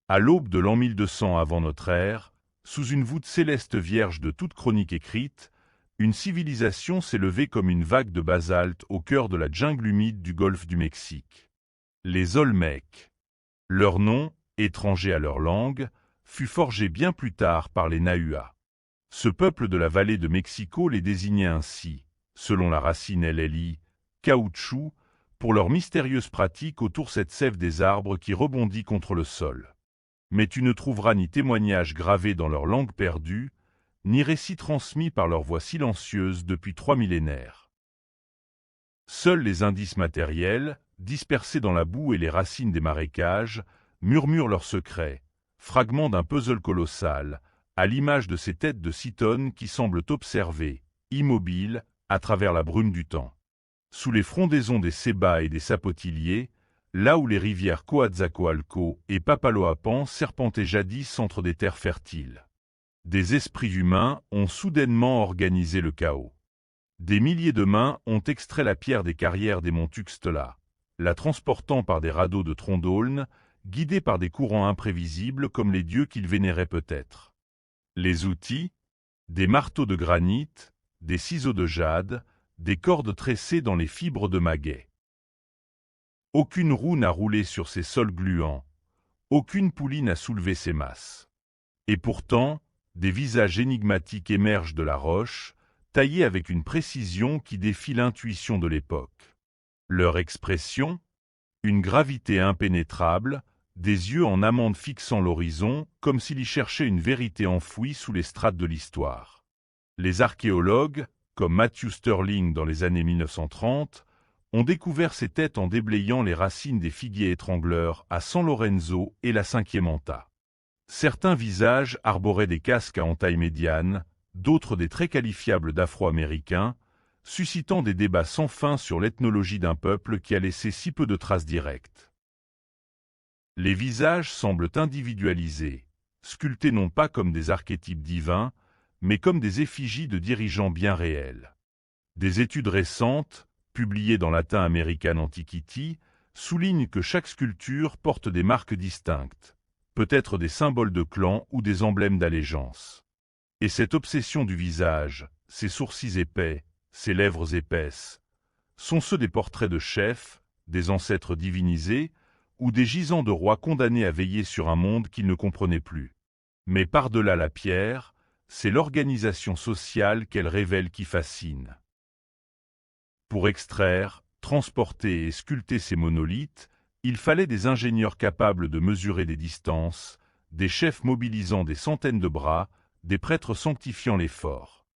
À l'aube de l'an 1200 avant notre ère, sous une voûte céleste vierge de toute chronique écrite, une civilisation s'est levée comme une vague de basalte au cœur de la jungle humide du golfe du Mexique. Les Olmèques. Leur nom, étranger à leur langue, fut forgé bien plus tard par les Nahuas. Ce peuple de la vallée de Mexico les désignait ainsi, selon la racine LLI, caoutchouc, pour leur mystérieuse pratique autour cette sève des arbres qui rebondit contre le sol. Mais tu ne trouveras ni témoignages gravés dans leur langue perdue, ni récits transmis par leur voix silencieuse depuis 3 millénaires. Seuls les indices matériels, dispersés dans la boue et les racines des marécages, murmurent leurs secrets, fragments d'un puzzle colossal, à l'image de ces têtes de 6 tonnes qui semblent observer, immobiles, à travers la brume du temps. Sous les frondaisons des cébas et des sapotiliers, là où les rivières Coatzacoalco et Papaloapan serpentaient jadis entre des terres fertiles. Des esprits humains ont soudainement organisé le chaos. Des milliers de mains ont extrait la pierre des carrières des monts Tuxtla, la transportant par des radeaux de troncs d'aulne, guidés par des courants imprévisibles comme les dieux qu'ils vénéraient peut-être. Les outils, des marteaux de granit, des ciseaux de jade, des cordes tressées dans les fibres de maguey. Aucune roue n'a roulé sur ces sols gluants, aucune poulie n'a soulevé ces masses. Et pourtant, des visages énigmatiques émergent de la roche, taillés avec une précision qui défie l'intuition de l'époque. Leur expression, une gravité impénétrable, des yeux en amande fixant l'horizon, comme s'il y cherchait une vérité enfouie sous les strates de l'histoire. Les archéologues, comme Matthew Sterling dans les années 1930, ont découvert ces têtes en déblayant les racines des figuiers étrangleurs à San Lorenzo et la 5e Anta. Certains visages arboraient des casques à entaille médiane, d'autres des traits qualifiables d'afro-américains, suscitant des débats sans fin sur l'ethnologie d'un peuple qui a laissé si peu de traces directes. Les visages semblent individualisés, sculptés non pas comme des archétypes divins, mais comme des effigies de dirigeants bien réels. Des études récentes, publiées dans Latin American Antiquity, soulignent que chaque sculpture porte des marques distinctes, peut-être des symboles de clan ou des emblèmes d'allégeance. Et cette obsession du visage, ses sourcils épais, ses lèvres épaisses, sont ceux des portraits de chefs, des ancêtres divinisés, ou des gisants de rois condamnés à veiller sur un monde qu'ils ne comprenaient plus. Mais par-delà la pierre, c'est l'organisation sociale qu'elle révèle qui fascine. Pour extraire, transporter et sculpter ces monolithes, il fallait des ingénieurs capables de mesurer des distances, des chefs mobilisant des centaines de bras, des prêtres sanctifiant l'effort.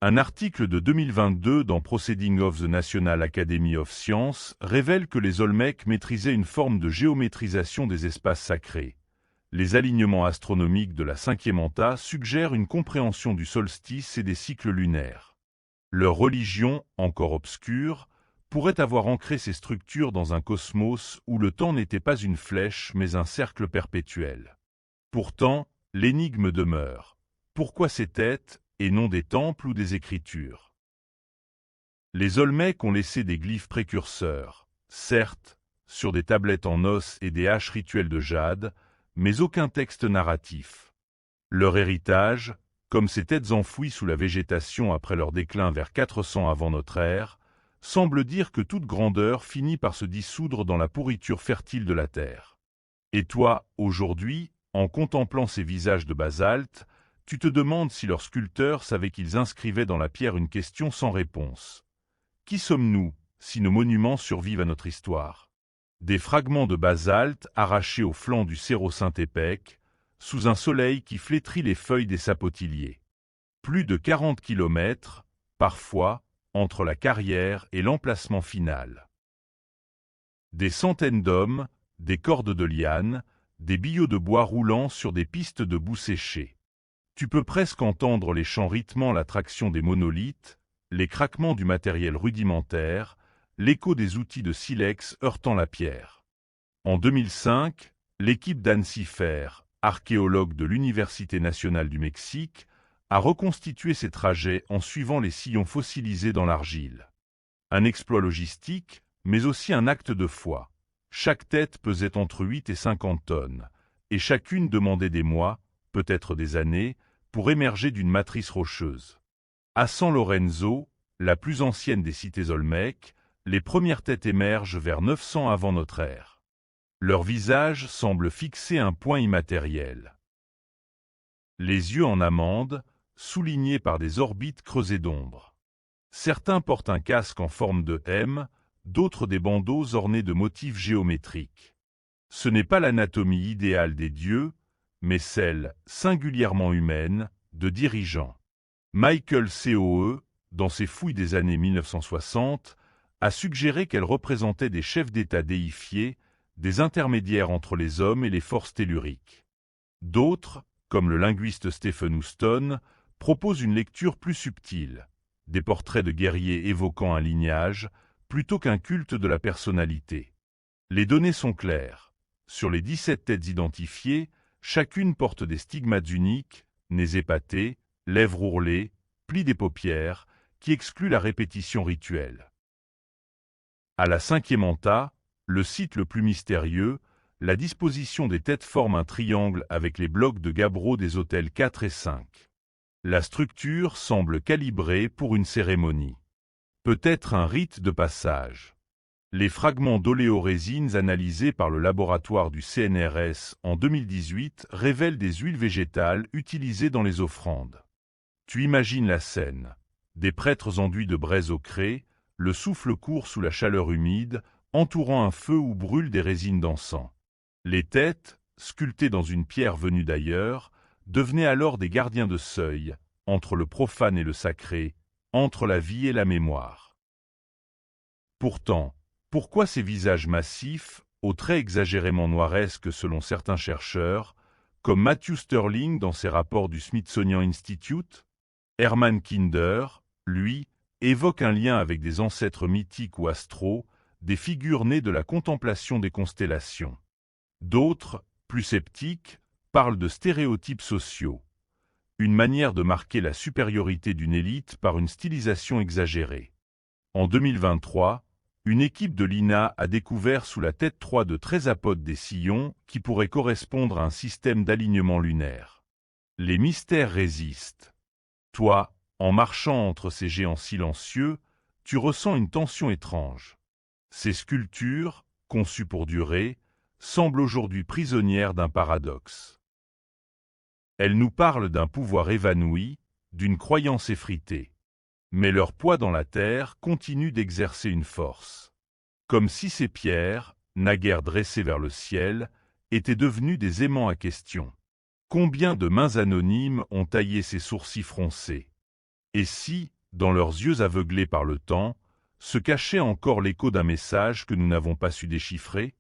Un article de 2022 dans Proceedings of the National Academy of Sciences révèle que les Olmèques maîtrisaient une forme de géométrisation des espaces sacrés. Les alignements astronomiques de la 5e Anta suggèrent une compréhension du solstice et des cycles lunaires. Leur religion, encore obscure, pourrait avoir ancré ces structures dans un cosmos où le temps n'était pas une flèche mais un cercle perpétuel. Pourtant, l'énigme demeure. Pourquoi ces têtes, et non des temples ou des écritures? Les Olmèques ont laissé des glyphes précurseurs, certes, sur des tablettes en os et des haches rituelles de jade, mais aucun texte narratif. Leur héritage, comme ces têtes enfouies sous la végétation après leur déclin vers 400 avant notre ère, semble dire que toute grandeur finit par se dissoudre dans la pourriture fertile de la terre. Et toi, aujourd'hui, en contemplant ces visages de basalte, tu te demandes si leurs sculpteurs savaient qu'ils inscrivaient dans la pierre une question sans réponse. Qui sommes-nous, si nos monuments survivent à notre histoire? Des fragments de basalte arrachés au flanc du Cerro Saint-Épec, sous un soleil qui flétrit les feuilles des sapotiliers. Plus de 40 kilomètres, parfois, entre la carrière et l'emplacement final. Des centaines d'hommes, des cordes de lianes, des billots de bois roulant sur des pistes de boue séchée. Tu peux presque entendre les chants rythmant la traction des monolithes, les craquements du matériel rudimentaire, l'écho des outils de silex heurtant la pierre. En 2005, l'équipe d'Anne Ciffer, archéologue de l'Université nationale du Mexique, a reconstitué ces trajets en suivant les sillons fossilisés dans l'argile. Un exploit logistique, mais aussi un acte de foi. Chaque tête pesait entre 8 et 50 tonnes, et chacune demandait des mois, peut-être des années, pour émerger d'une matrice rocheuse. À San Lorenzo, la plus ancienne des cités olmèques, les premières têtes émergent vers 900 avant notre ère. Leur visage semble fixer un point immatériel. Les yeux en amande, soulignés par des orbites creusées d'ombre. Certains portent un casque en forme de M, d'autres des bandeaux ornés de motifs géométriques. Ce n'est pas l'anatomie idéale des dieux, mais celle, singulièrement humaine, de dirigeants. Michael Coe, dans ses fouilles des années 1960, a suggéré qu'elles représentaient des chefs d'État déifiés, des intermédiaires entre les hommes et les forces telluriques. D'autres, comme le linguiste Stephen Houston, proposent une lecture plus subtile, des portraits de guerriers évoquant un lignage, plutôt qu'un culte de la personnalité. Les données sont claires. Sur les 17 têtes identifiées, chacune porte des stigmates uniques, nez épatés, lèvres ourlées, plis des paupières, qui excluent la répétition rituelle. À la 5e enta, le site le plus mystérieux, la disposition des têtes forme un triangle avec les blocs de gabbro des autels 4 et 5. La structure semble calibrée pour une cérémonie. Peut-être un rite de passage. Les fragments d'oléorésines analysés par le laboratoire du CNRS en 2018 révèlent des huiles végétales utilisées dans les offrandes. Tu imagines la scène. Des prêtres enduits de braise au craie, le souffle court sous la chaleur humide, entourant un feu où brûlent des résines d'encens. Les têtes, sculptées dans une pierre venue d'ailleurs, devenaient alors des gardiens de seuil, entre le profane et le sacré, entre la vie et la mémoire. Pourtant, pourquoi ces visages massifs, aux traits exagérément noiresques selon certains chercheurs, comme Matthew Sterling dans ses rapports du Smithsonian Institute? Herman Kinder, lui, évoque un lien avec des ancêtres mythiques ou astraux, des figures nées de la contemplation des constellations. D'autres, plus sceptiques, parlent de stéréotypes sociaux, une manière de marquer la supériorité d'une élite par une stylisation exagérée. En 2023, une équipe de l'INA a découvert sous la tête 3 de trésapodes des sillons qui pourraient correspondre à un système d'alignement lunaire. Les mystères résistent. Toi, en marchant entre ces géants silencieux, tu ressens une tension étrange. Ces sculptures, conçues pour durer, semblent aujourd'hui prisonnières d'un paradoxe. Elles nous parlent d'un pouvoir évanoui, d'une croyance effritée. Mais leur poids dans la terre continue d'exercer une force. Comme si ces pierres, naguère dressées vers le ciel, étaient devenues des aimants à question. Combien de mains anonymes ont taillé ces sourcils froncés? Et si, dans leurs yeux aveuglés par le temps, se cachait encore l'écho d'un message que nous n'avons pas su déchiffrer?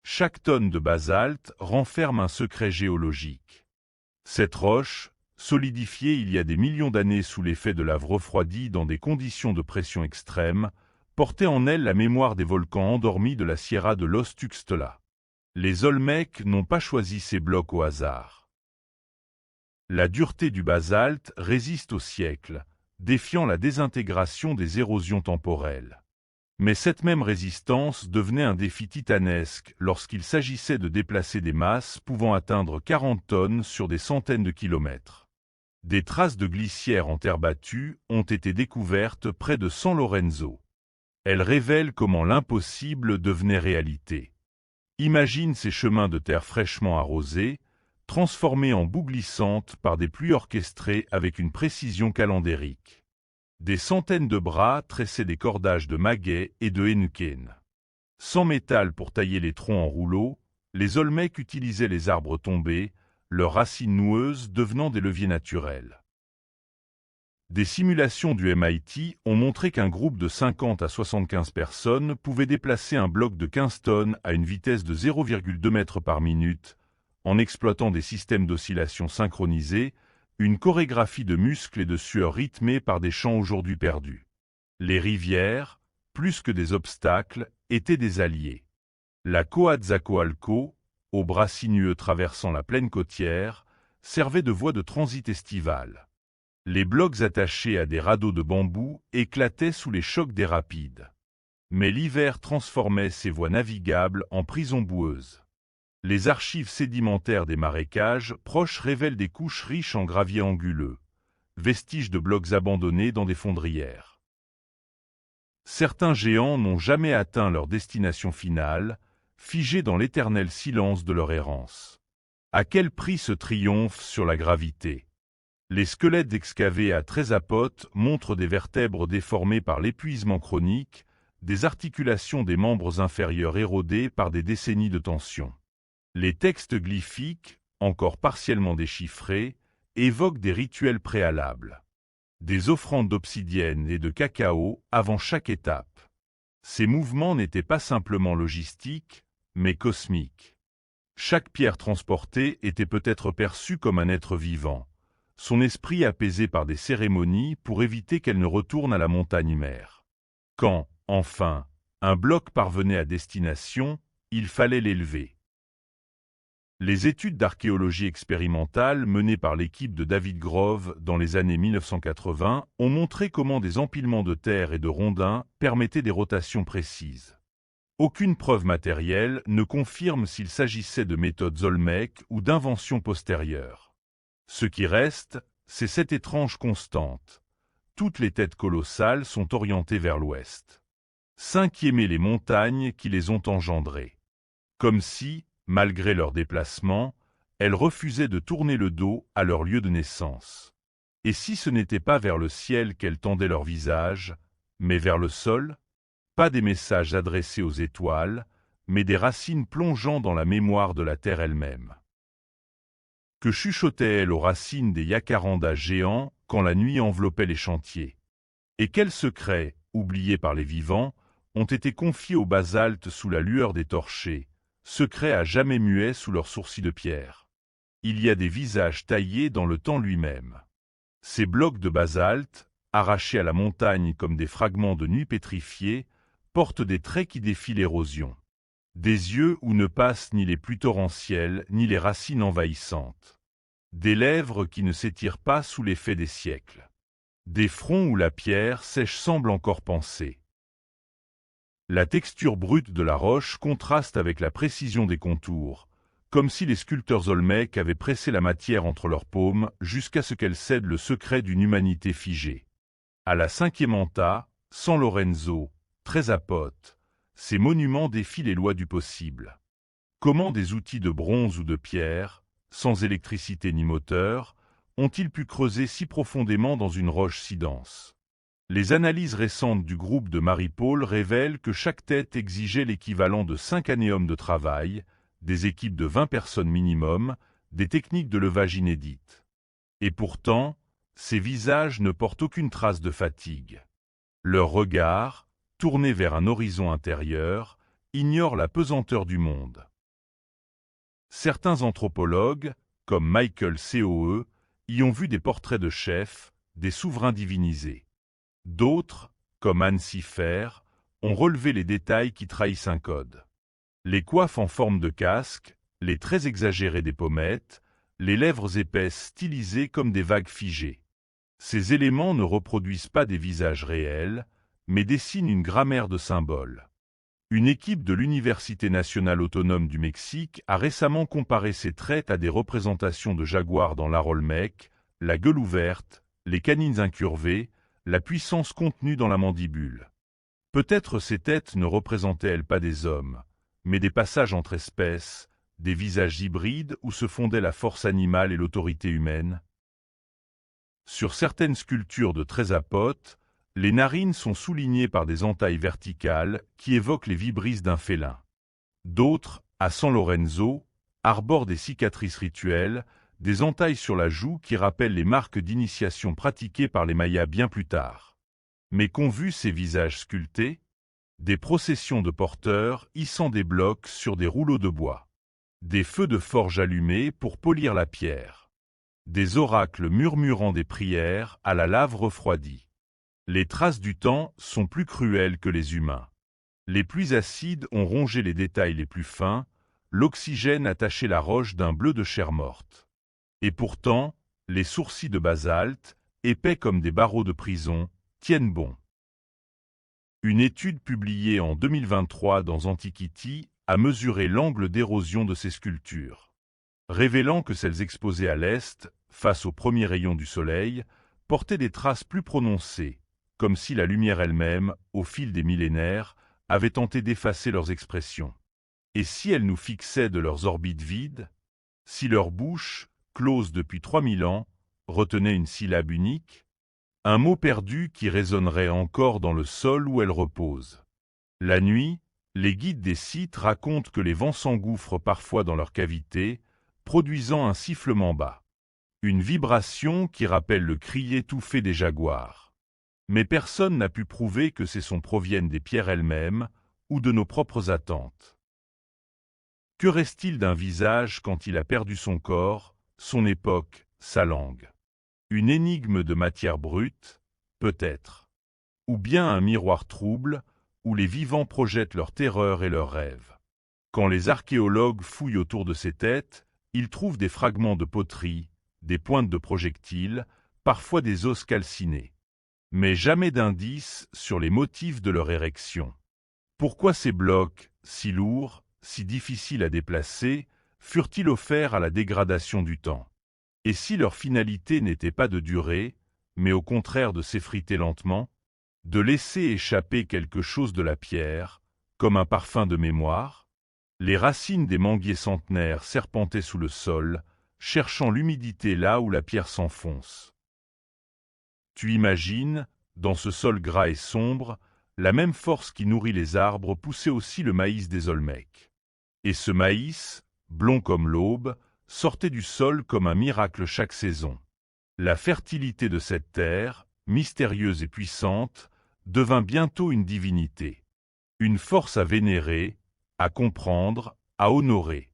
Chaque tonne de basalte renferme un secret géologique. Cette roche, solidifiée il y a des millions d'années sous l'effet de lave refroidie dans des conditions de pression extrême, portait en elle la mémoire des volcans endormis de la Sierra de Los Tuxtla. Les Olmèques n'ont pas choisi ces blocs au hasard. La dureté du basalte résiste aux siècles, défiant la désintégration des érosions temporelles. Mais cette même résistance devenait un défi titanesque lorsqu'il s'agissait de déplacer des masses pouvant atteindre 40 tonnes sur des centaines de kilomètres. Des traces de glissières en terre battue ont été découvertes près de San Lorenzo. Elles révèlent comment l'impossible devenait réalité. Imagine ces chemins de terre fraîchement arrosés, transformés en boue glissante par des pluies orchestrées avec une précision calendérique. Des centaines de bras tressaient des cordages de maguets et de hénuken. Sans métal pour tailler les troncs en rouleaux, les Olmèques utilisaient les arbres tombés, leurs racines noueuses devenant des leviers naturels. Des simulations du MIT ont montré qu'un groupe de 50 à 75 personnes pouvait déplacer un bloc de 15 tonnes à une vitesse de 0,2 mètres par minute, en exploitant des systèmes d'oscillation synchronisés, une chorégraphie de muscles et de sueur rythmée par des chants aujourd'hui perdus. Les rivières, plus que des obstacles, étaient des alliés. La Coatzacoalco, aux bras sinueux traversant la plaine côtière, servait de voie de transit estivale. Les blocs attachés à des radeaux de bambou éclataient sous les chocs des rapides. Mais l'hiver transformait ces voies navigables en prisons boueuses. Les archives sédimentaires des marécages proches révèlent des couches riches en gravier anguleux, vestiges de blocs abandonnés dans des fondrières. Certains géants n'ont jamais atteint leur destination finale, figés dans l'éternel silence de leur errance. À quel prix ce triomphe sur la gravité? Les squelettes excavés à Trésapote montrent des vertèbres déformées par l'épuisement chronique, des articulations des membres inférieurs érodées par des décennies de tension. Les textes glyphiques, encore partiellement déchiffrés, évoquent des rituels préalables. Des offrandes d'obsidienne et de cacao avant chaque étape. Ces mouvements n'étaient pas simplement logistiques, mais cosmiques. Chaque pierre transportée était peut-être perçue comme un être vivant, son esprit apaisé par des cérémonies pour éviter qu'elle ne retourne à la montagne mère. Quand, enfin, un bloc parvenait à destination, il fallait l'élever. Les études d'archéologie expérimentale menées par l'équipe de David Grove dans les années 1980 ont montré comment des empilements de terre et de rondins permettaient des rotations précises. Aucune preuve matérielle ne confirme s'il s'agissait de méthodes Olmec ou d'inventions postérieures. Ce qui reste, c'est cette étrange constante. Toutes les têtes colossales sont orientées vers l'ouest. Cinquiémer les montagnes qui les ont engendrées. Comme si, malgré leur déplacement, elles refusaient de tourner le dos à leur lieu de naissance. Et si ce n'était pas vers le ciel qu'elles tendaient leur visage, mais vers le sol? Pas des messages adressés aux étoiles, mais des racines plongeant dans la mémoire de la terre elle-même. Que chuchotait-elle aux racines des jacarandas géants quand la nuit enveloppait les chantiers? Et quels secrets, oubliés par les vivants, ont été confiés au basalte sous la lueur des torchers, secrets à jamais muets sous leurs sourcils de pierre? Il y a des visages taillés dans le temps lui-même. Ces blocs de basalte, arrachés à la montagne comme des fragments de nuit pétrifiés, portent des traits qui défient l'érosion. Des yeux où ne passent ni les pluies torrentielles ni les racines envahissantes. Des lèvres qui ne s'étirent pas sous l'effet des siècles. Des fronts où la pierre sèche semble encore penser. La texture brute de la roche contraste avec la précision des contours, comme si les sculpteurs olmèques avaient pressé la matière entre leurs paumes jusqu'à ce qu'elle cède le secret d'une humanité figée. À la Cinquiemanta, San Lorenzo, Trésapote, ces monuments défient les lois du possible. Comment des outils de bronze ou de pierre, sans électricité ni moteur, ont-ils pu creuser si profondément dans une roche si dense? Les analyses récentes du groupe de Marie-Paul révèlent que chaque tête exigeait l'équivalent de 5 années-hommes de travail, des équipes de 20 personnes minimum, des techniques de levage inédites. Et pourtant, ces visages ne portent aucune trace de fatigue. Leur regard, tourné vers un horizon intérieur, ignore la pesanteur du monde. Certains anthropologues, comme Michael Coe, y ont vu des portraits de chefs, des souverains divinisés. D'autres, comme Anne Siffer, ont relevé les détails qui trahissent un code. Les coiffes en forme de casque, les traits exagérés des pommettes, les lèvres épaisses stylisées comme des vagues figées. Ces éléments ne reproduisent pas des visages réels, mais dessinent une grammaire de symboles. Une équipe de l'Université nationale autonome du Mexique a récemment comparé ces traits à des représentations de jaguars dans l'art olmèque, la gueule ouverte, les canines incurvées, la puissance contenue dans la mandibule. Peut-être ces têtes ne représentaient-elles pas des hommes, mais des passages entre espèces, des visages hybrides où se fondaient la force animale et l'autorité humaine. Sur certaines sculptures de Trésapote, les narines sont soulignées par des entailles verticales qui évoquent les vibrisses d'un félin. D'autres, à San Lorenzo, arborent des cicatrices rituelles, des entailles sur la joue qui rappellent les marques d'initiation pratiquées par les Mayas bien plus tard. Mais qu'ont vu ces visages sculptés? Des processions de porteurs hissant des blocs sur des rouleaux de bois. Des feux de forge allumés pour polir la pierre. Des oracles murmurant des prières à la lave refroidie. Les traces du temps sont plus cruelles que les humains. Les pluies acides ont rongé les détails les plus fins, l'oxygène a taché la roche d'un bleu de chair morte. Et pourtant, les sourcils de basalte, épais comme des barreaux de prison, tiennent bon. Une étude publiée en 2023 dans Antiquity à mesurer l'angle d'érosion de ces sculptures, révélant que celles exposées à l'est, face aux premiers rayons du soleil, portaient des traces plus prononcées, comme si la lumière elle-même, au fil des millénaires, avait tenté d'effacer leurs expressions. Et si elles nous fixaient de leurs orbites vides, si leur bouche, close depuis 3000 ans, retenait une syllabe unique, un mot perdu qui résonnerait encore dans le sol où elles reposent. La nuit, les guides des sites racontent que les vents s'engouffrent parfois dans leurs cavités, produisant un sifflement bas. Une vibration qui rappelle le cri étouffé des jaguars. Mais personne n'a pu prouver que ces sons proviennent des pierres elles-mêmes ou de nos propres attentes. Que reste-t-il d'un visage quand il a perdu son corps, son époque, sa langue? Une énigme de matière brute, peut-être. Ou bien un miroir trouble, où les vivants projettent leur terreur et leurs rêves. Quand les archéologues fouillent autour de ces têtes, ils trouvent des fragments de poterie, des pointes de projectiles, parfois des os calcinés. Mais jamais d'indices sur les motifs de leur érection. Pourquoi ces blocs, si lourds, si difficiles à déplacer, furent-ils offerts à la dégradation du temps? Et si leur finalité n'était pas de durer, mais au contraire de s'effriter lentement, de laisser échapper quelque chose de la pierre, comme un parfum de mémoire? Les racines des manguiers centenaires serpentaient sous le sol, cherchant l'humidité là où la pierre s'enfonce. Tu imagines, dans ce sol gras et sombre, la même force qui nourrit les arbres poussait aussi le maïs des Olmèques. Et ce maïs, blond comme l'aube, sortait du sol comme un miracle chaque saison. La fertilité de cette terre, mystérieuse et puissante, devint bientôt une divinité. Une force à vénérer, à comprendre, à honorer.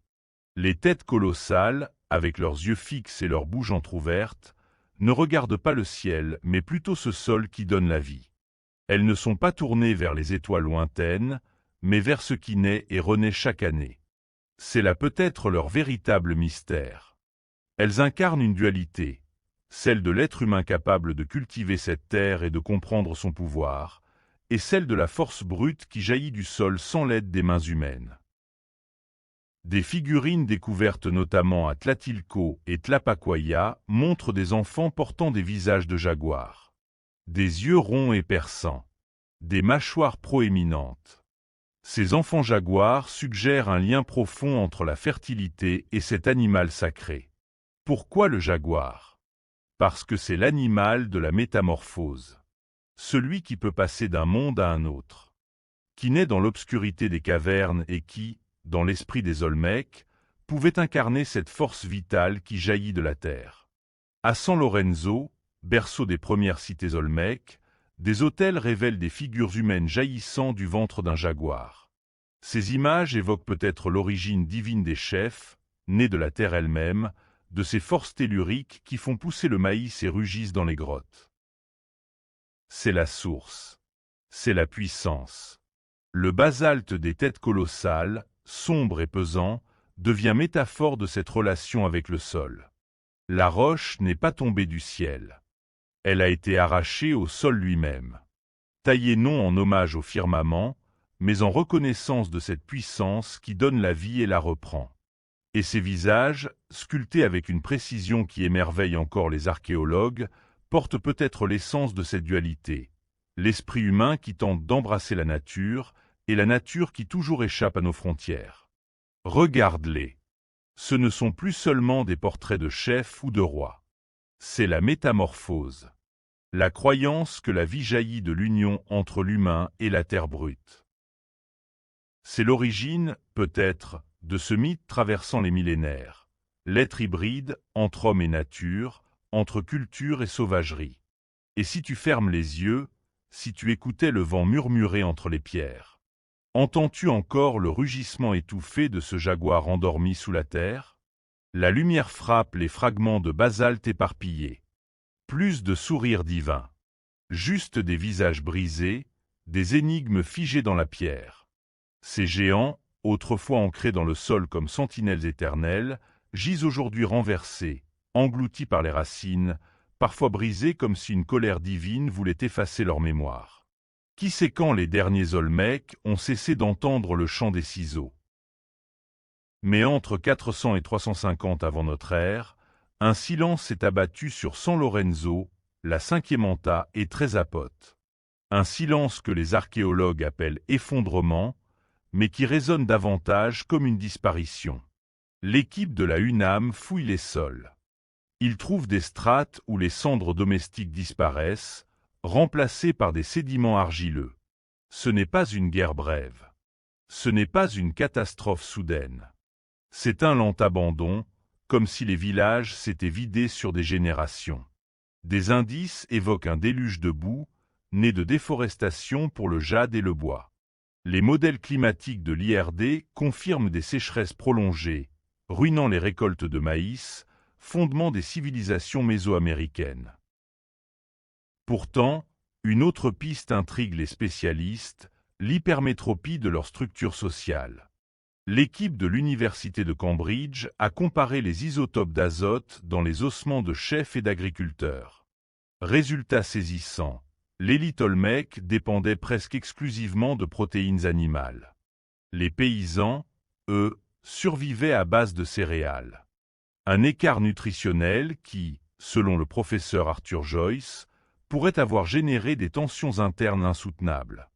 Les têtes colossales, avec leurs yeux fixes et leurs bouches entr'ouvertes, ne regardent pas le ciel, mais plutôt ce sol qui donne la vie. Elles ne sont pas tournées vers les étoiles lointaines, mais vers ce qui naît et renaît chaque année. C'est là peut-être leur véritable mystère. Elles incarnent une dualité, celle de l'être humain capable de cultiver cette terre et de comprendre son pouvoir, et celle de la force brute qui jaillit du sol sans l'aide des mains humaines. Des figurines découvertes notamment à Tlatilco et Tlapacoya montrent des enfants portant des visages de jaguars. Des yeux ronds et perçants. Des mâchoires proéminentes. Ces enfants jaguars suggèrent un lien profond entre la fertilité et cet animal sacré. Pourquoi le jaguar? Parce que c'est l'animal de la métamorphose. Celui qui peut passer d'un monde à un autre. Qui naît dans l'obscurité des cavernes et qui, dans l'esprit des Olmèques, pouvait incarner cette force vitale qui jaillit de la terre. À San Lorenzo, berceau des premières cités Olmèques, des autels révèlent des figures humaines jaillissant du ventre d'un jaguar. Ces images évoquent peut-être l'origine divine des chefs, nés de la terre elle-même, de ces forces telluriques qui font pousser le maïs et rugissent dans les grottes. C'est la source. C'est la puissance. Le basalte des têtes colossales, sombre et pesant, devient métaphore de cette relation avec le sol. La roche n'est pas tombée du ciel. Elle a été arrachée au sol lui-même. Taillée non en hommage au firmament, mais en reconnaissance de cette puissance qui donne la vie et la reprend. Et ces visages, sculptés avec une précision qui émerveille encore les archéologues, portent peut-être l'essence de cette dualité. L'esprit humain qui tente d'embrasser la nature, et la nature qui toujours échappe à nos frontières. Regarde-les. Ce ne sont plus seulement des portraits de chefs ou de rois. C'est la métamorphose. La croyance que la vie jaillit de l'union entre l'humain et la terre brute. C'est l'origine, peut-être, de ce mythe traversant les millénaires. L'être hybride, entre homme et nature, entre culture et sauvagerie. Et si tu fermes les yeux, si tu écoutais le vent murmurer entre les pierres, entends-tu encore le rugissement étouffé de ce jaguar endormi sous la terre? La lumière frappe les fragments de basalte éparpillés. Plus de sourires divins. Juste des visages brisés, des énigmes figées dans la pierre. Ces géants, autrefois ancrés dans le sol comme sentinelles éternelles, gisent aujourd'hui renversés, engloutis par les racines, parfois brisés comme si une colère divine voulait effacer leur mémoire. Qui sait quand les derniers Olmèques ont cessé d'entendre le chant des ciseaux? Mais entre 400 et 350 avant notre ère, un silence s'est abattu sur San Lorenzo, la Cinquiemanta et Tresapote. Un silence que les archéologues appellent effondrement, mais qui résonne davantage comme une disparition. L'équipe de la UNAM fouille les sols. Ils trouvent des strates où les cendres domestiques disparaissent, remplacées par des sédiments argileux. Ce n'est pas une guerre brève. Ce n'est pas une catastrophe soudaine. C'est un lent abandon, comme si les villages s'étaient vidés sur des générations. Des indices évoquent un déluge de boue, né de déforestation pour le jade et le bois. Les modèles climatiques de l'IRD confirment des sécheresses prolongées, ruinant les récoltes de maïs, fondement des civilisations mésoaméricaines. Pourtant, une autre piste intrigue les spécialistes, l'hypermétropie de leur structure sociale. L'équipe de l'Université de Cambridge a comparé les isotopes d'azote dans les ossements de chefs et d'agriculteurs. Résultat saisissant, l'élite olmèque dépendait presque exclusivement de protéines animales. Les paysans, eux, survivaient à base de céréales. Un écart nutritionnel qui, selon le professeur Arthur Joyce, pourrait avoir généré des tensions internes insoutenables.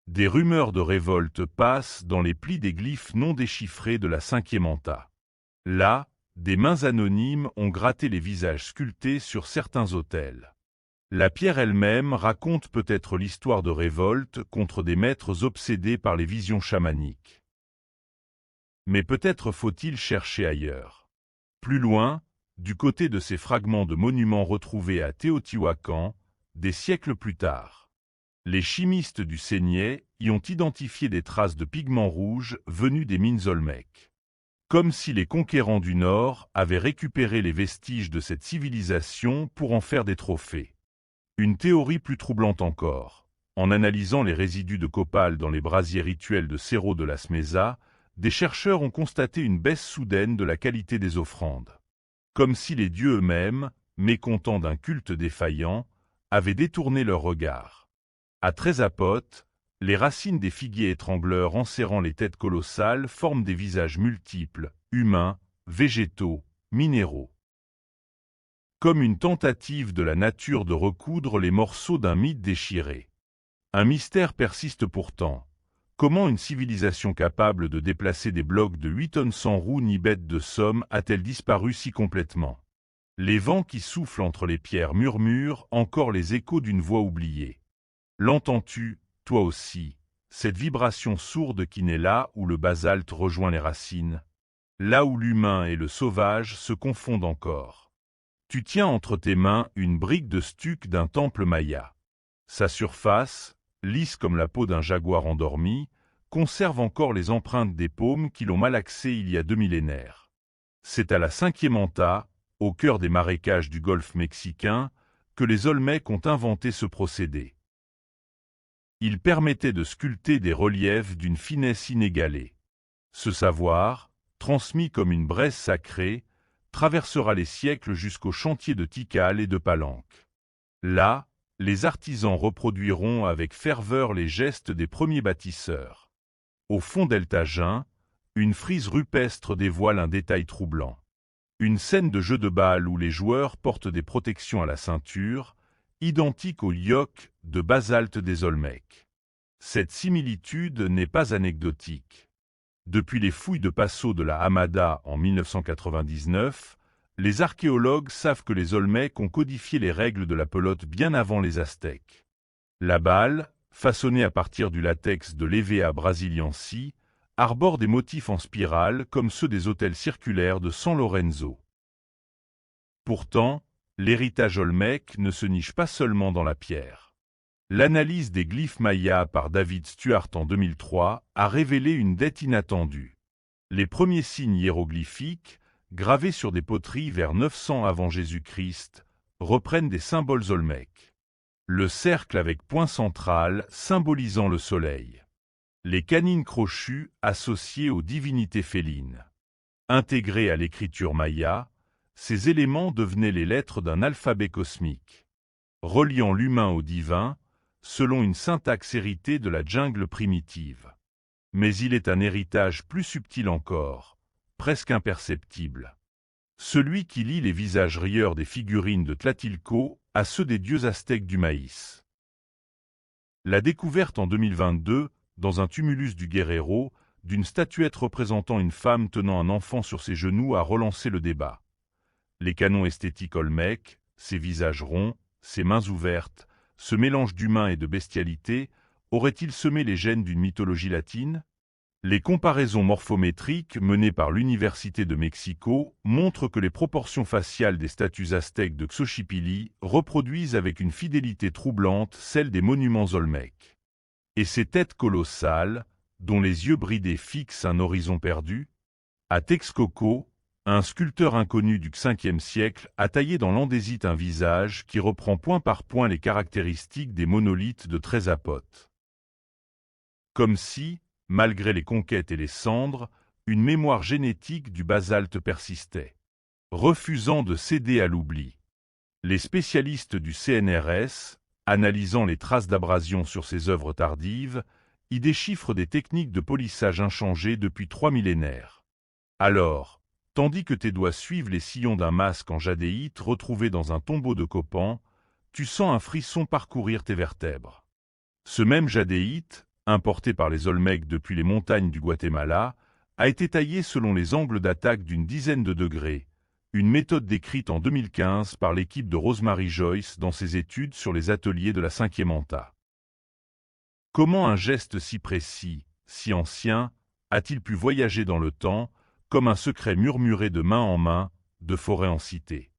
Des rumeurs de révolte passent dans les plis des glyphes non déchiffrés de la Cinquiemanta. Là, des mains anonymes ont gratté les visages sculptés sur certains autels. La pierre elle-même raconte peut-être l'histoire de révolte contre des maîtres obsédés par les visions chamaniques. Mais peut-être faut-il chercher ailleurs. Plus loin, du côté de ces fragments de monuments retrouvés à Teotihuacan, des siècles plus tard. Les chimistes du Seigney y ont identifié des traces de pigments rouges venus des mines olmèques. Comme si les conquérants du Nord avaient récupéré les vestiges de cette civilisation pour en faire des trophées. Une théorie plus troublante encore. En analysant les résidus de copal dans les brasiers rituels de Cerro de las Mesas, des chercheurs ont constaté une baisse soudaine de la qualité des offrandes. Comme si les dieux eux-mêmes, mécontents d'un culte défaillant, avaient détourné leur regard. À Tresapote, les racines des figuiers étrangleurs enserrant les têtes colossales forment des visages multiples, humains, végétaux, minéraux. Comme une tentative de la nature de recoudre les morceaux d'un mythe déchiré. Un mystère persiste pourtant. Comment une civilisation capable de déplacer des blocs de 8 tonnes sans roue ni bête de somme a-t-elle disparu si complètement? Les vents qui soufflent entre les pierres murmurent encore les échos d'une voix oubliée. L'entends-tu, toi aussi, cette vibration sourde qui naît là où le basalte rejoint les racines, là où l'humain et le sauvage se confondent encore? Tu tiens entre tes mains une brique de stuc d'un temple maya. Sa surface, lisse comme la peau d'un jaguar endormi, conserve encore les empreintes des paumes qui l'ont malaxé il y a 2 millénaires. C'est à la Cinquiemanta, au cœur des marécages du golfe mexicain, que les Olmèques ont inventé ce procédé. Il permettait de sculpter des reliefs d'une finesse inégalée. Ce savoir, transmis comme une braise sacrée, traversera les siècles jusqu'aux chantiers de Tikal et de Palenque. Là, les artisans reproduiront avec ferveur les gestes des premiers bâtisseurs. Au fond d'Eltagin, une frise rupestre dévoile un détail troublant. Une scène de jeu de balle où les joueurs portent des protections à la ceinture, identique au yoke de basalte des Olmèques. Cette similitude n'est pas anecdotique. Depuis les fouilles de Paso de la Hamada en 1999, les archéologues savent que les Olmèques ont codifié les règles de la pelote bien avant les Aztèques. La balle, façonnée à partir du latex de l'Hevea brasiliensis, arbore des motifs en spirale comme ceux des autels circulaires de San Lorenzo. Pourtant, l'héritage olmèque ne se niche pas seulement dans la pierre. L'analyse des glyphes mayas par David Stuart en 2003 a révélé une dette inattendue. Les premiers signes hiéroglyphiques, gravés sur des poteries vers 900 avant Jésus-Christ, reprennent des symboles olmèques. Le cercle avec point central symbolisant le soleil. Les canines crochues associées aux divinités félines. Intégrés à l'écriture maya, ces éléments devenaient les lettres d'un alphabet cosmique, reliant l'humain au divin, selon une syntaxe héritée de la jungle primitive. Mais il est un héritage plus subtil encore, presque imperceptible. Celui qui lie les visages rieurs des figurines de Tlatilco à ceux des dieux aztèques du maïs. La découverte en 2022, dans un tumulus du Guerrero, d'une statuette représentant une femme tenant un enfant sur ses genoux a relancé le débat. Les canons esthétiques olmèques, ses visages ronds, ses mains ouvertes, ce mélange d'humain et de bestialité, auraient-ils semé les gènes d'une mythologie latine? Les comparaisons morphométriques menées par l'Université de Mexico montrent que les proportions faciales des statues aztèques de Xochipilli reproduisent avec une fidélité troublante celles des monuments olmèques. Et ces têtes colossales, dont les yeux bridés fixent un horizon perdu? À Texcoco, un sculpteur inconnu du Ve siècle a taillé dans l'andésite un visage qui reprend point par point les caractéristiques des monolithes de Trézapote. Comme si, malgré les conquêtes et les cendres, une mémoire génétique du basalte persistait, refusant de céder à l'oubli. Les spécialistes du CNRS, analysant les traces d'abrasion sur ces œuvres tardives, y déchiffrent des techniques de polissage inchangées depuis 3 millénaires. Alors, tandis que tes doigts suivent les sillons d'un masque en jadéite retrouvé dans un tombeau de Copan, tu sens un frisson parcourir tes vertèbres. Ce même jadéite, importé par les Olmèques depuis les montagnes du Guatemala, a été taillé selon les angles d'attaque d'une dizaine de degrés, une méthode décrite en 2015 par l'équipe de Rosemary Joyce dans ses études sur les ateliers de la 5e ANTA. Comment un geste si précis, si ancien, a-t-il pu voyager dans le temps, comme un secret murmuré de main en main, de forêt en cité?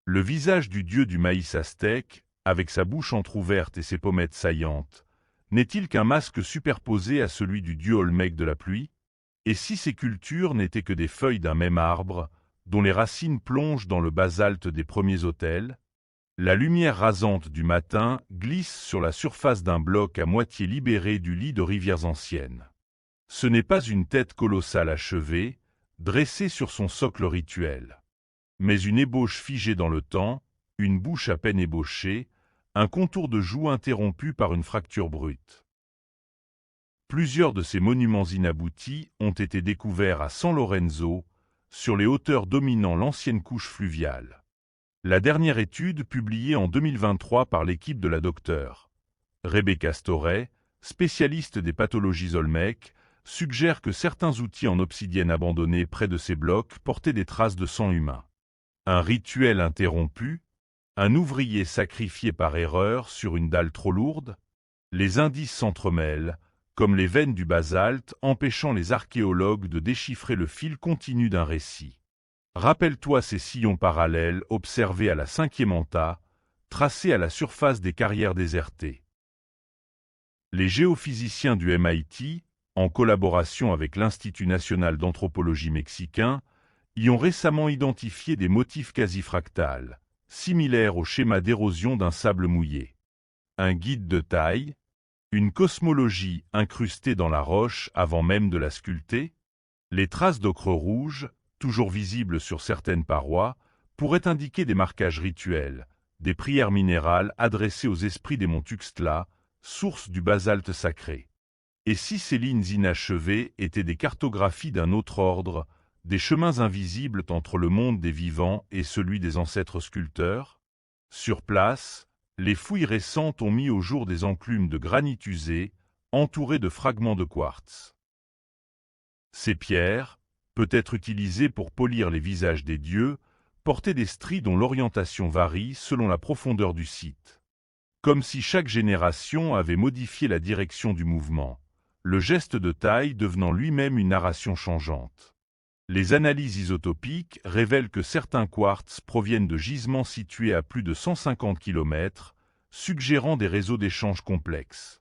Le visage du dieu du maïs aztèque, avec sa bouche entr'ouverte et ses pommettes saillantes, n'est-il qu'un masque superposé à celui du dieu olmèque de la pluie? Et si ces cultures n'étaient que des feuilles d'un même arbre, dont les racines plongent dans le basalte des premiers autels? La lumière rasante du matin glisse sur la surface d'un bloc à moitié libéré du lit de rivières anciennes. Ce n'est pas une tête colossale achevée, dressée sur son socle rituel, mais une ébauche figée dans le temps, une bouche à peine ébauchée, un contour de joue interrompu par une fracture brute. Plusieurs de ces monuments inaboutis ont été découverts à San Lorenzo, sur les hauteurs dominant l'ancienne couche fluviale. La dernière étude, publiée en 2023 par l'équipe de la Dr. Rebecca Storey, spécialiste des pathologies olmèques, suggère que certains outils en obsidienne abandonnés près de ces blocs portaient des traces de sang humain. Un rituel interrompu? Un ouvrier sacrifié par erreur sur une dalle trop lourde? Les indices s'entremêlent, comme les veines du basalte, empêchant les archéologues de déchiffrer le fil continu d'un récit. Rappelle-toi ces sillons parallèles observés à la 5e ANTA, tracés à la surface des carrières désertées. Les géophysiciens du MIT, en collaboration avec l'Institut national d'anthropologie mexicain, y ont récemment identifié des motifs quasi fractales, similaires au schéma d'érosion d'un sable mouillé. Un guide de taille? Une cosmologie incrustée dans la roche avant même de la sculpter? Les traces d'ocre rouge, toujours visibles sur certaines parois, pourraient indiquer des marquages rituels, des prières minérales adressées aux esprits des monts Tuxtla, source du basalte sacré. Et si ces lignes inachevées étaient des cartographies d'un autre ordre, des chemins invisibles entre le monde des vivants et celui des ancêtres sculpteurs? Sur place, les fouilles récentes ont mis au jour des enclumes de granit usé, entourées de fragments de quartz. Ces pierres, peut-être utilisées pour polir les visages des dieux, portaient des stries dont l'orientation varie selon la profondeur du site. Comme si chaque génération avait modifié la direction du mouvement, le geste de taille devenant lui-même une narration changeante. Les analyses isotopiques révèlent que certains quartz proviennent de gisements situés à plus de 150 km, suggérant des réseaux d'échanges complexes.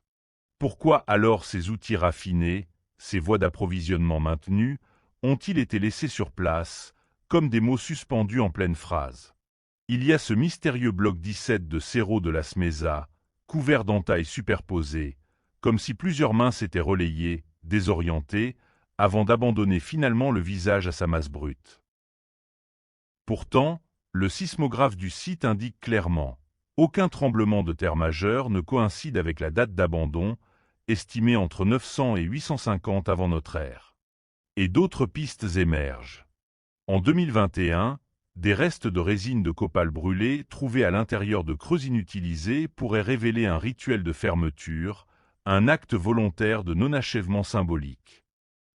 Pourquoi alors ces outils raffinés, ces voies d'approvisionnement maintenues, ont-ils été laissés sur place, comme des mots suspendus en pleine phrase? Il y a ce mystérieux bloc 17 de Cerro de las Mesas, couvert d'entailles superposées, comme si plusieurs mains s'étaient relayées, désorientées, avant d'abandonner finalement le visage à sa masse brute. Pourtant, le sismographe du site indique clairement « Aucun tremblement de terre majeur ne coïncide avec la date d'abandon, estimée entre 900 et 850 avant notre ère. » Et d'autres pistes émergent. En 2021, des restes de résine de copal brûlée trouvés à l'intérieur de creux inutilisés pourraient révéler un rituel de fermeture, un acte volontaire de non-achèvement symbolique.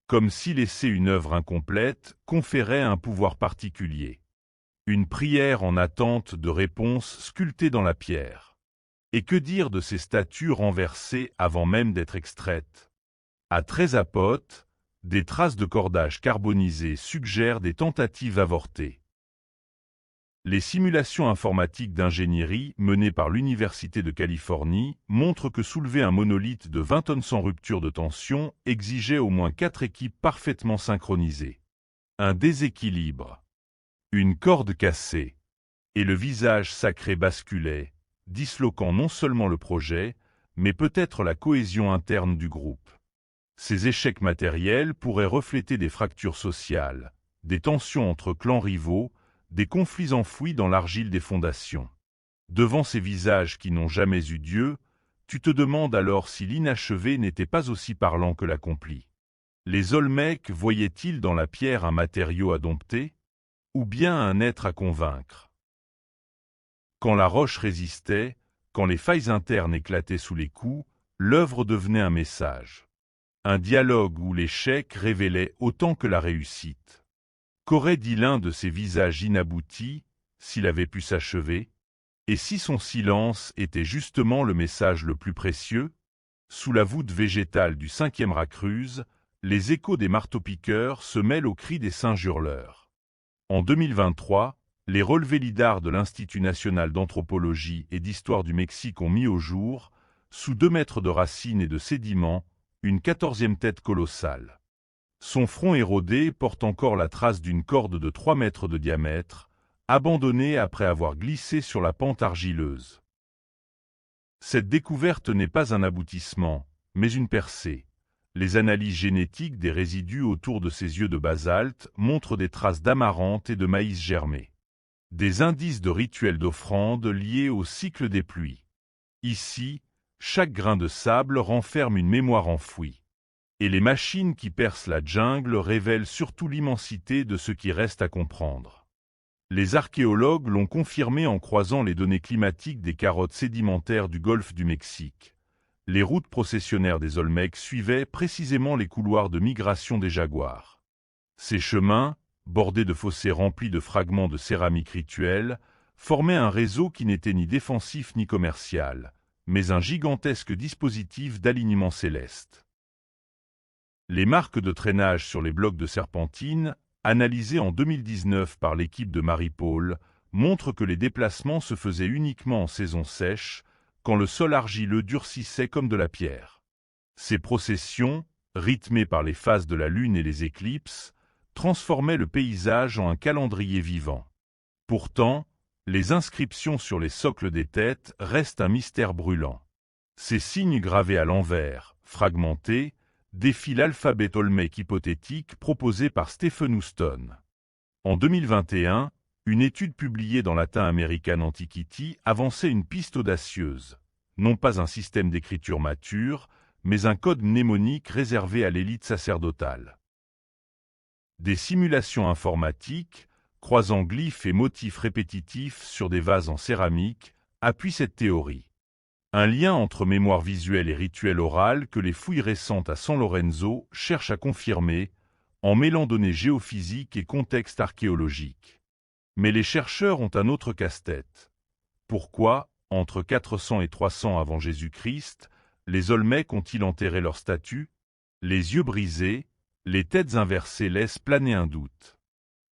Comme si laisser une œuvre incomplète conférait un pouvoir particulier. Une prière en attente de réponse sculptée dans la pierre. Et que dire de ces statues renversées avant même d'être extraites? À Trézapote, des traces de cordage carbonisé suggèrent des tentatives avortées. Les simulations informatiques d'ingénierie menées par l'Université de Californie montrent que soulever un monolithe de 20 tonnes sans rupture de tension exigeait au moins 4 équipes parfaitement synchronisées. Un déséquilibre, une corde cassée, et le visage sacré basculait, disloquant non seulement le projet, mais peut-être la cohésion interne du groupe. Ces échecs matériels pourraient refléter des fractures sociales, des tensions entre clans rivaux, des conflits enfouis dans l'argile des fondations. Devant ces visages qui n'ont jamais eu Dieu, tu te demandes alors si l'inachevé n'était pas aussi parlant que l'accompli. Les Olmecs voyaient-ils dans la pierre un matériau à dompter, ou bien un être à convaincre? Quand la roche résistait, quand les failles internes éclataient sous les coups, l'œuvre devenait un message. Un dialogue où l'échec révélait autant que la réussite. Qu'aurait dit l'un de ces visages inaboutis, s'il avait pu s'achever? Et si son silence était justement le message le plus précieux? Sous la voûte végétale du 5e Racruz, les échos des marteaux-piqueurs se mêlent aux cris des singes hurleurs. En 2023, les relevés lidar de l'Institut national d'anthropologie et d'histoire du Mexique ont mis au jour, sous 2 mètres de racines et de sédiments, une 14e tête colossale. Son front érodé porte encore la trace d'une corde de 3 mètres de diamètre, abandonnée après avoir glissé sur la pente argileuse. Cette découverte n'est pas un aboutissement, mais une percée. Les analyses génétiques des résidus autour de ces yeux de basalte montrent des traces d'amarante et de maïs germé. Des indices de rituels d'offrande liés au cycle des pluies. Ici, chaque grain de sable renferme une mémoire enfouie. Et les machines qui percent la jungle révèlent surtout l'immensité de ce qui reste à comprendre. Les archéologues l'ont confirmé en croisant les données climatiques des carottes sédimentaires du golfe du Mexique. Les routes processionnaires des Olmecs suivaient précisément les couloirs de migration des jaguars. Ces chemins, bordés de fossés remplis de fragments de céramique rituelle, formaient un réseau qui n'était ni défensif ni commercial, mais un gigantesque dispositif d'alignement céleste. Les marques de traînage sur les blocs de serpentine, analysées en 2019 par l'équipe de Marie-Paul, montrent que les déplacements se faisaient uniquement en saison sèche, quand le sol argileux durcissait comme de la pierre. Ces processions, rythmées par les phases de la lune et les éclipses, transformaient le paysage en un calendrier vivant. Pourtant, les inscriptions sur les socles des têtes restent un mystère brûlant. Ces signes gravés à l'envers, fragmentés, défie l'alphabet olmèque hypothétique proposé par Stephen Houston. En 2021, une étude publiée dans Latin American Antiquity avançait une piste audacieuse, non pas un système d'écriture mature, mais un code mnémonique réservé à l'élite sacerdotale. Des simulations informatiques, croisant glyphes et motifs répétitifs sur des vases en céramique, appuient cette théorie. Un lien entre mémoire visuelle et rituel oral que les fouilles récentes à San Lorenzo cherchent à confirmer, en mêlant données géophysiques et contexte archéologique. Mais les chercheurs ont un autre casse-tête. Pourquoi, entre 400 et 300 avant Jésus-Christ, les Olmecs ont-ils enterré leurs statues? Les yeux brisés, les têtes inversées laissent planer un doute.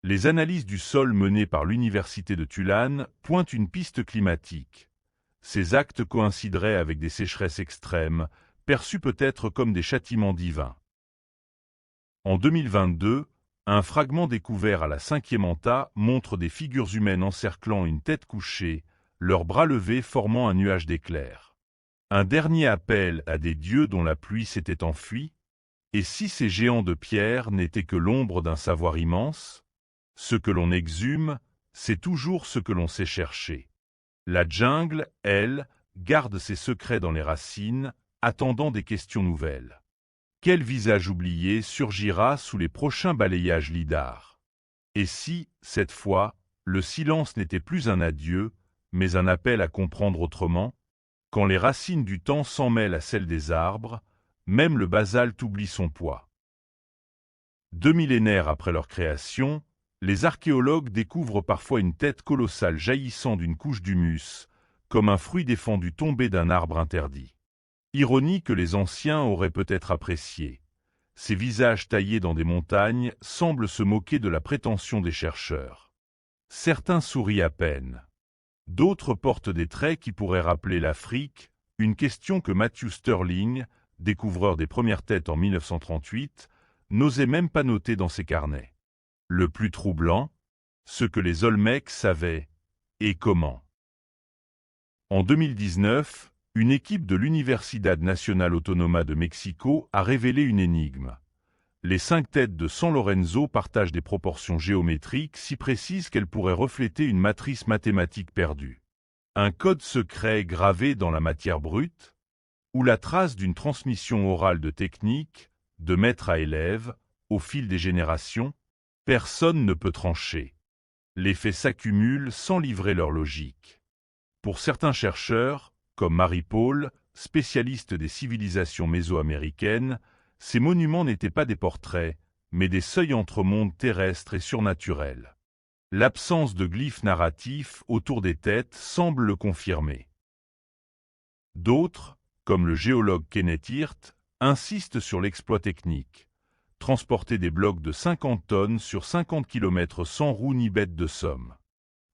Les analyses du sol menées par l'Université de Tulane pointent une piste climatique. Ces actes coïncideraient avec des sécheresses extrêmes, perçues peut-être comme des châtiments divins. En 2022, un fragment découvert à la 5e Anta montre des figures humaines encerclant une tête couchée, leurs bras levés formant un nuage d'éclairs. Un dernier appel à des dieux dont la pluie s'était enfuie? Et si ces géants de pierre n'étaient que l'ombre d'un savoir immense? Ce que l'on exhume, c'est toujours ce que l'on sait chercher. La jungle, elle, garde ses secrets dans les racines, attendant des questions nouvelles. Quel visage oublié surgira sous les prochains balayages lidar? Et si, cette fois, le silence n'était plus un adieu, mais un appel à comprendre autrement? Quand les racines du temps s'en mêlent à celles des arbres, même le basalte oublie son poids. 2 millénaires après leur création, les archéologues découvrent parfois une tête colossale jaillissant d'une couche d'humus, comme un fruit défendu tombé d'un arbre interdit. Ironie que les anciens auraient peut-être appréciée. Ces visages taillés dans des montagnes semblent se moquer de la prétention des chercheurs. Certains sourient à peine. D'autres portent des traits qui pourraient rappeler l'Afrique, une question que Matthew Stirling, découvreur des premières têtes en 1938, n'osait même pas noter dans ses carnets. Le plus troublant, ce que les Olmecs savaient, et comment. En 2019, une équipe de l'Universidad Nacional Autónoma de Mexico a révélé une énigme. Les 5 têtes de San Lorenzo partagent des proportions géométriques si précises qu'elles pourraient refléter une matrice mathématique perdue. Un code secret gravé dans la matière brute? Ou la trace d'une transmission orale de techniques, de maître à élève, au fil des générations? Personne ne peut trancher. Les faits s'accumulent sans livrer leur logique. Pour certains chercheurs, comme Marie-Paul, spécialiste des civilisations mésoaméricaines, ces monuments n'étaient pas des portraits, mais des seuils entre mondes terrestres et surnaturels. L'absence de glyphes narratifs autour des têtes semble le confirmer. D'autres, comme le géologue Kenneth Hirt, insistent sur l'exploit technique. Transporter des blocs de 50 tonnes sur 50 km sans roue ni bête de somme.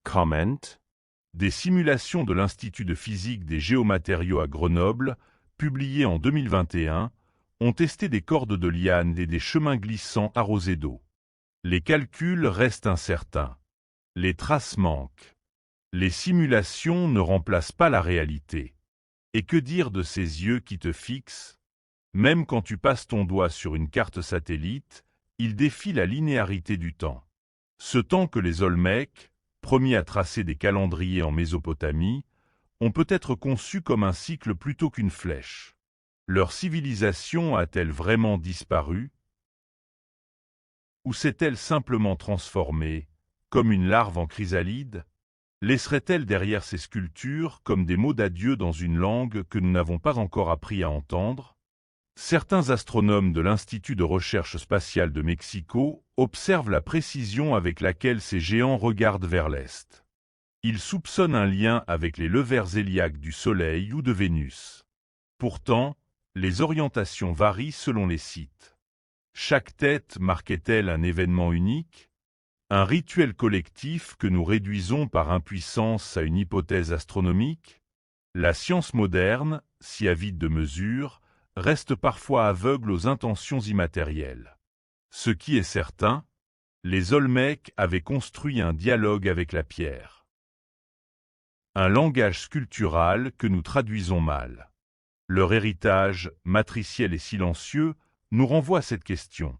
Comment? Des simulations de l'Institut de physique des géomatériaux à Grenoble, publiées en 2021, ont testé des cordes de lianes et des chemins glissants arrosés d'eau. Les calculs restent incertains. Les traces manquent. Les simulations ne remplacent pas la réalité. Et que dire de ces yeux qui te fixent? Même quand tu passes ton doigt sur une carte satellite, il défie la linéarité du temps. Ce temps que les Olmecs, premiers à tracer des calendriers en Mésopotamie, ont peut-être conçu comme un cycle plutôt qu'une flèche. Leur civilisation a-t-elle vraiment disparu? Ou s'est-elle simplement transformée, comme une larve en chrysalide? Laisserait-elle derrière ces sculptures comme des mots d'adieu dans une langue que nous n'avons pas encore appris à entendre? Certains astronomes de l'Institut de recherche spatiale de Mexico observent la précision avec laquelle ces géants regardent vers l'est. Ils soupçonnent un lien avec les levers zéliaques du Soleil ou de Vénus. Pourtant, les orientations varient selon les sites. Chaque tête marquait-elle un événement unique? Un rituel collectif que nous réduisons par impuissance à une hypothèse astronomique? La science moderne, si avide de mesures, reste parfois aveugle aux intentions immatérielles. Ce qui est certain, les Olmecs avaient construit un dialogue avec la pierre. Un langage sculptural que nous traduisons mal. Leur héritage, matriciel et silencieux, nous renvoie à cette question.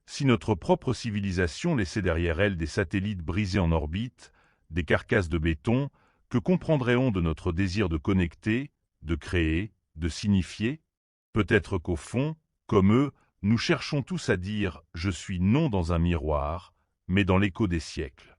Si notre propre civilisation laissait derrière elle des satellites brisés en orbite, des carcasses de béton, que comprendrait-on de notre désir de connecter, de créer, de signifier? Peut-être qu'au fond, comme eux, nous cherchons tous à dire « je suis non dans un miroir », mais dans l'écho des siècles.